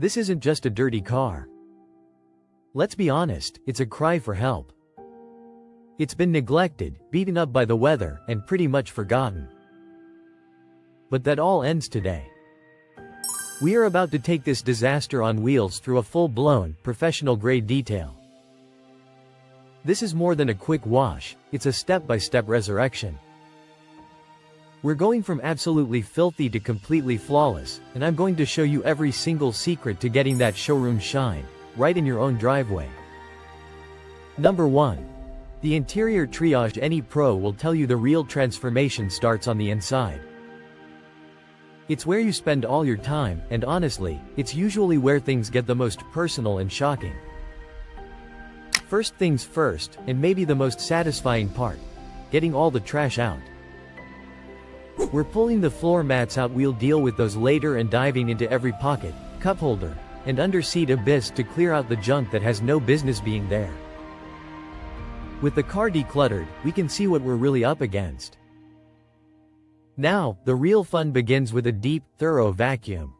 This isn't just a dirty car. Let's be honest, it's a cry for help. It's been neglected, beaten up by the weather, and pretty much forgotten. But that all ends today. We are about to take this disaster on wheels through a full-blown, professional-grade detail. This is more than a quick wash, it's a step-by-step resurrection. We're going from absolutely filthy to completely flawless, and I'm going to show you every single secret to getting that showroom shine, right in your own driveway. Number 1. The interior triage. Any pro will tell you the real transformation starts on the inside. It's where you spend all your time, and honestly, it's usually where things get the most personal and shocking. First things first, and maybe the most satisfying part, getting all the trash out. We're pulling the floor mats out. We'll deal with those later and diving into every pocket, cup holder, and under-seat abyss to clear out the junk that has no business being there. With the car decluttered, we can see what we're really up against. Now, the real fun begins with a deep, thorough vacuum.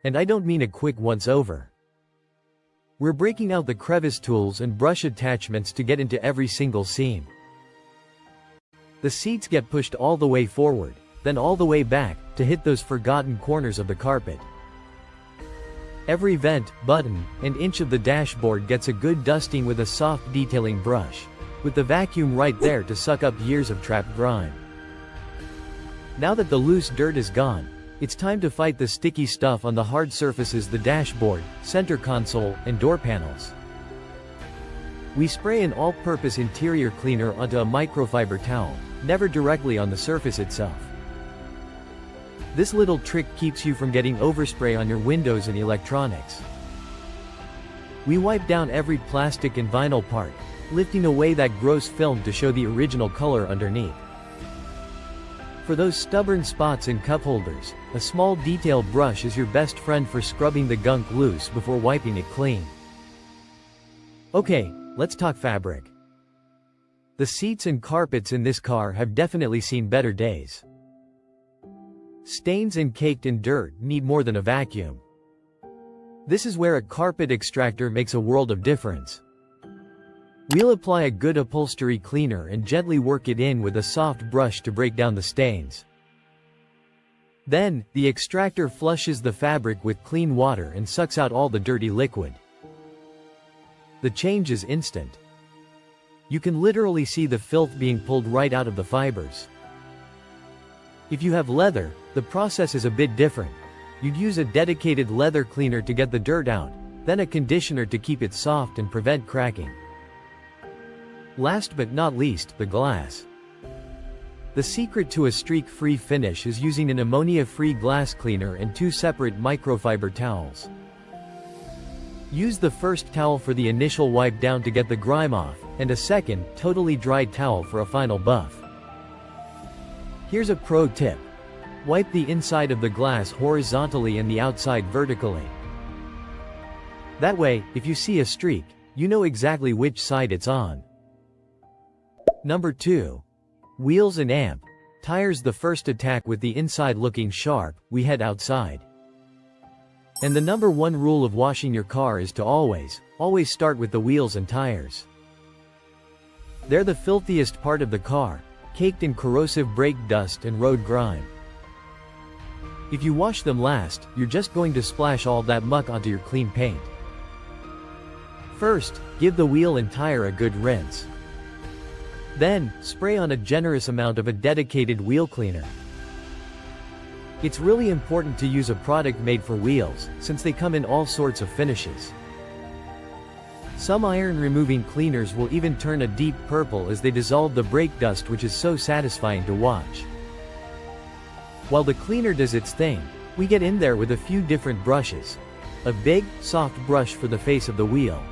And I don't mean a quick once-over. We're breaking out the crevice tools and brush attachments to get into every single seam. The seats get pushed all the way forward, then all the way back, to hit those forgotten corners of the carpet. Every vent, button, and inch of the dashboard gets a good dusting with a soft detailing brush, with the vacuum right there to suck up years of trapped grime. Now that the loose dirt is gone, it's time to fight the sticky stuff on the hard surfaces: the dashboard, center console, and door panels. We spray an all-purpose interior cleaner onto a microfiber towel, never directly on the surface itself. This little trick keeps you from getting overspray on your windows and electronics. We wipe down every plastic and vinyl part, lifting away that gross film to show the original color underneath. For those stubborn spots in cup holders, a small detail brush is your best friend for scrubbing the gunk loose before wiping it clean. Okay, let's talk fabric. The seats and carpets in this car have definitely seen better days. Stains and caked in dirt need more than a vacuum. This is where a carpet extractor makes a world of difference. We'll apply a good upholstery cleaner and gently work it in with a soft brush to break down the stains. Then, the extractor flushes the fabric with clean water and sucks out all the dirty liquid. The change is instant. You can literally see the filth being pulled right out of the fibers. If you have leather, the process is a bit different. You'd use a dedicated leather cleaner to get the dirt out, then a conditioner to keep it soft and prevent cracking. Last but not least, the glass. The secret to a streak-free finish is using an ammonia-free glass cleaner and 2 separate microfiber towels. Use the first towel for the initial wipe down to get the grime off, and a second, totally dry towel for a final buff. Here's a pro tip. Wipe the inside of the glass horizontally and the outside vertically. That way, if you see a streak, you know exactly which side it's on. Number 2. Wheels and amp. Tires. The first attack with the inside looking sharp, we head outside. And the number 1 rule of washing your car is to always start with the wheels and tires. They're the filthiest part of the car, caked in corrosive brake dust and road grime. If you wash them last, you're just going to splash all that muck onto your clean paint. First, give the wheel and tire a good rinse. Then, spray on a generous amount of a dedicated wheel cleaner. It's really important to use a product made for wheels, since they come in all sorts of finishes. Some iron-removing cleaners will even turn a deep purple as they dissolve the brake dust, which is so satisfying to watch. While the cleaner does its thing, we get in there with a few different brushes. A big, soft brush for the face of the wheel.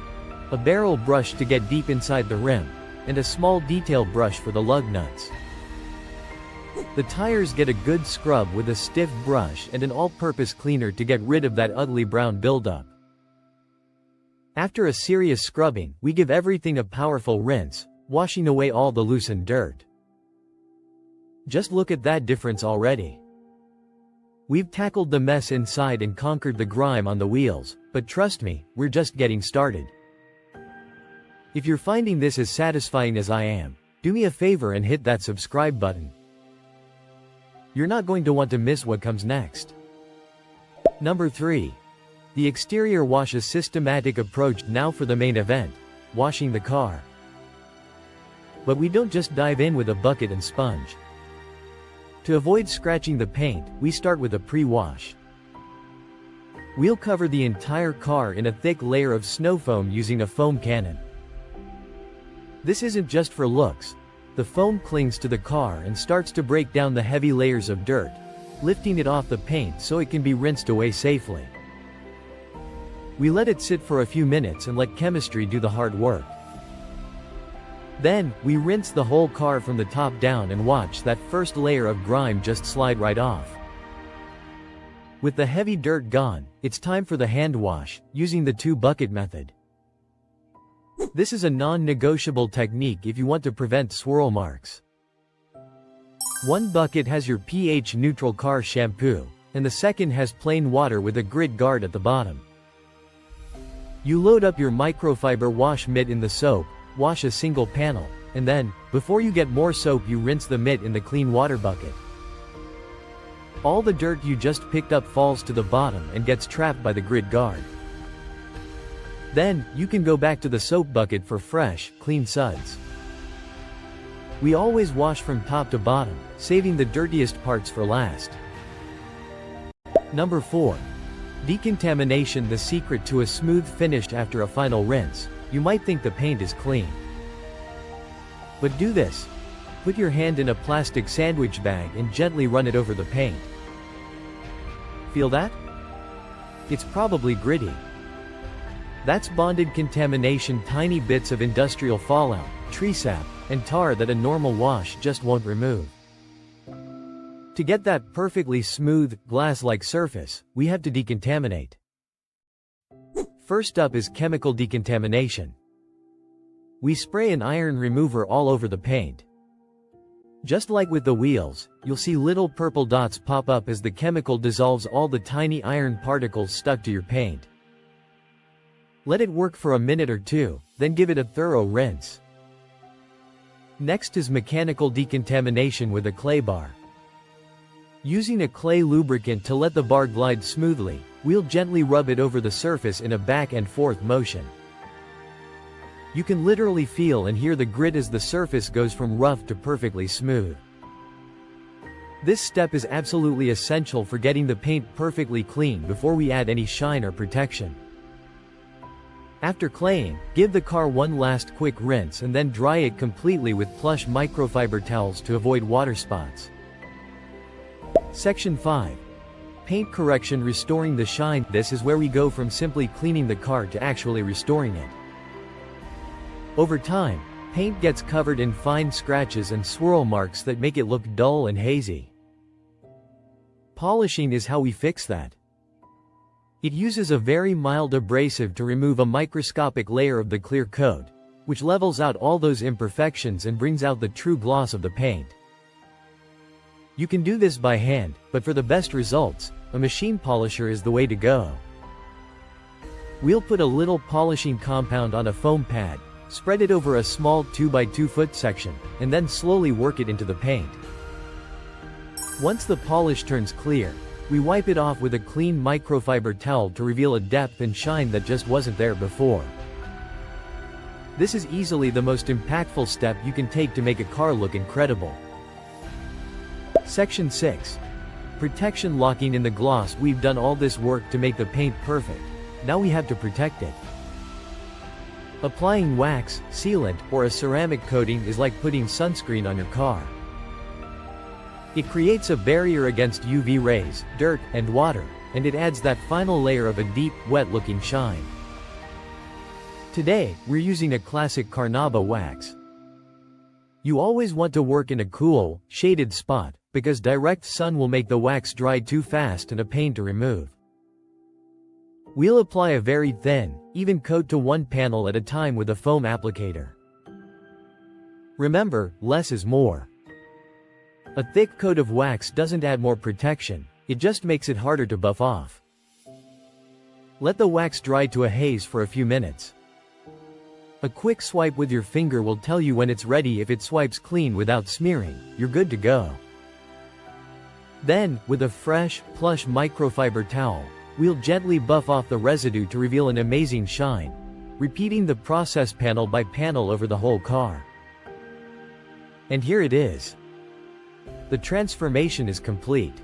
A barrel brush to get deep inside the rim. And a small detail brush for the lug nuts. The tires get a good scrub with a stiff brush and an all-purpose cleaner to get rid of that ugly brown buildup. After a serious scrubbing, we give everything a powerful rinse, washing away all the loosened dirt. Just look at that difference already. We've tackled the mess inside and conquered the grime on the wheels, but trust me, we're just getting started. If you're finding this as satisfying as I am, do me a favor and hit that subscribe button. You're not going to want to miss what comes next. Number 3. The exterior wash, a systematic approach. Now for the main event, washing the car. But we don't just dive in with a bucket and sponge. To avoid scratching the paint, we start with a pre-wash. We'll cover the entire car in a thick layer of snow foam using a foam cannon. This isn't just for looks. The foam clings to the car and starts to break down the heavy layers of dirt, lifting it off the paint so it can be rinsed away safely. We let it sit for a few minutes and let chemistry do the hard work. Then, we rinse the whole car from the top down and watch that first layer of grime just slide right off. With the heavy dirt gone, it's time for the hand wash, using the 2-bucket method. This is a non-negotiable technique if you want to prevent swirl marks. One bucket has your pH-neutral car shampoo, and the second has plain water with a grit guard at the bottom. You load up your microfiber wash mitt in the soap, wash a single panel, and then, before you get more soap, you rinse the mitt in the clean water bucket. All the dirt you just picked up falls to the bottom and gets trapped by the grit guard. Then, you can go back to the soap bucket for fresh, clean suds. We always wash from top to bottom, saving the dirtiest parts for last. Number 4. Decontamination, the secret to a smooth finish after a final rinse. You might think the paint is clean. But do this. Put your hand in a plastic sandwich bag and gently run it over the paint. Feel that? It's probably gritty. That's bonded contamination, tiny bits of industrial fallout, tree sap, and tar that a normal wash just won't remove. To get that perfectly smooth, glass-like surface, we have to decontaminate. First up is chemical decontamination. We spray an iron remover all over the paint. Just like with the wheels, you'll see little purple dots pop up as the chemical dissolves all the tiny iron particles stuck to your paint. Let it work for a minute or two, then give it a thorough rinse. Next is mechanical decontamination with a clay bar. Using a clay lubricant to let the bar glide smoothly, we'll gently rub it over the surface in a back and forth motion. You can literally feel and hear the grit as the surface goes from rough to perfectly smooth. This step is absolutely essential for getting the paint perfectly clean before we add any shine or protection. After claying, give the car one last quick rinse and then dry it completely with plush microfiber towels to avoid water spots. Section 5. Paint correction, restoring the shine. This is where we go from simply cleaning the car to actually restoring it. Over time, paint gets covered in fine scratches and swirl marks that make it look dull and hazy. Polishing is how we fix that. It uses a very mild abrasive to remove a microscopic layer of the clear coat, which levels out all those imperfections and brings out the true gloss of the paint. You can do this by hand, but for the best results, a machine polisher is the way to go. We'll put a little polishing compound on a foam pad, spread it over a small 2x2 foot section, and then slowly work it into the paint. Once the polish turns clear, we wipe it off with a clean microfiber towel to reveal a depth and shine that just wasn't there before. This is easily the most impactful step you can take to make a car look incredible. Section 6. Protection, locking in the gloss. We've done all this work to make the paint perfect. Now we have to protect it. Applying wax, sealant, or a ceramic coating is like putting sunscreen on your car. It creates a barrier against UV rays, dirt, and water, and it adds that final layer of a deep, wet-looking shine. Today, we're using a classic Carnauba wax. You always want to work in a cool, shaded spot, because direct sun will make the wax dry too fast and a pain to remove. We'll apply a very thin, even coat to one panel at a time with a foam applicator. Remember, less is more. A thick coat of wax doesn't add more protection, It just makes it harder to buff off. Let the wax dry to a haze for a few minutes. A quick swipe with your finger will tell you when it's ready. If it swipes clean without smearing, you're good to go. Then, with a fresh, plush microfiber towel, we'll gently buff off the residue to reveal an amazing shine, repeating the process panel by panel over the whole car. And here it is. The transformation is complete.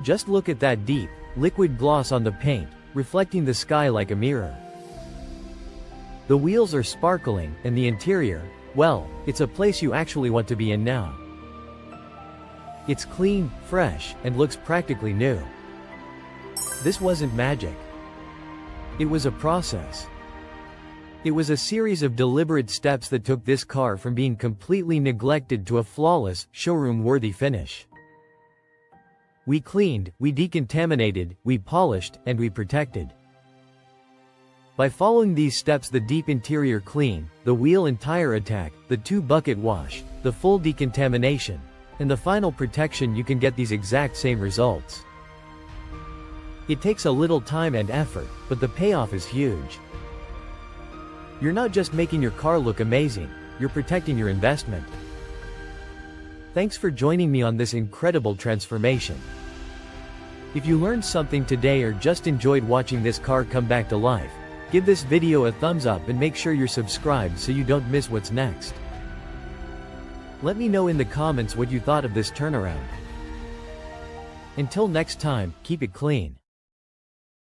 Just look at that deep, liquid gloss on the paint, reflecting the sky like a mirror. The wheels are sparkling, and the interior, well, it's a place you actually want to be in now. It's clean, fresh, and looks practically new. This wasn't magic. It was a process. It was a series of deliberate steps that took this car from being completely neglected to a flawless, showroom-worthy finish. We cleaned, we decontaminated, we polished, and we protected. By following these steps, the deep interior clean, the wheel and tire attack, the 2-bucket wash, the full decontamination, and the final protection, you can get these exact same results. It takes a little time and effort, but the payoff is huge. You're not just making your car look amazing, you're protecting your investment. Thanks for joining me on this incredible transformation. If you learned something today or just enjoyed watching this car come back to life, give this video a thumbs up and make sure you're subscribed so you don't miss what's next. Let me know in the comments what you thought of this turnaround. Until next time, keep it clean.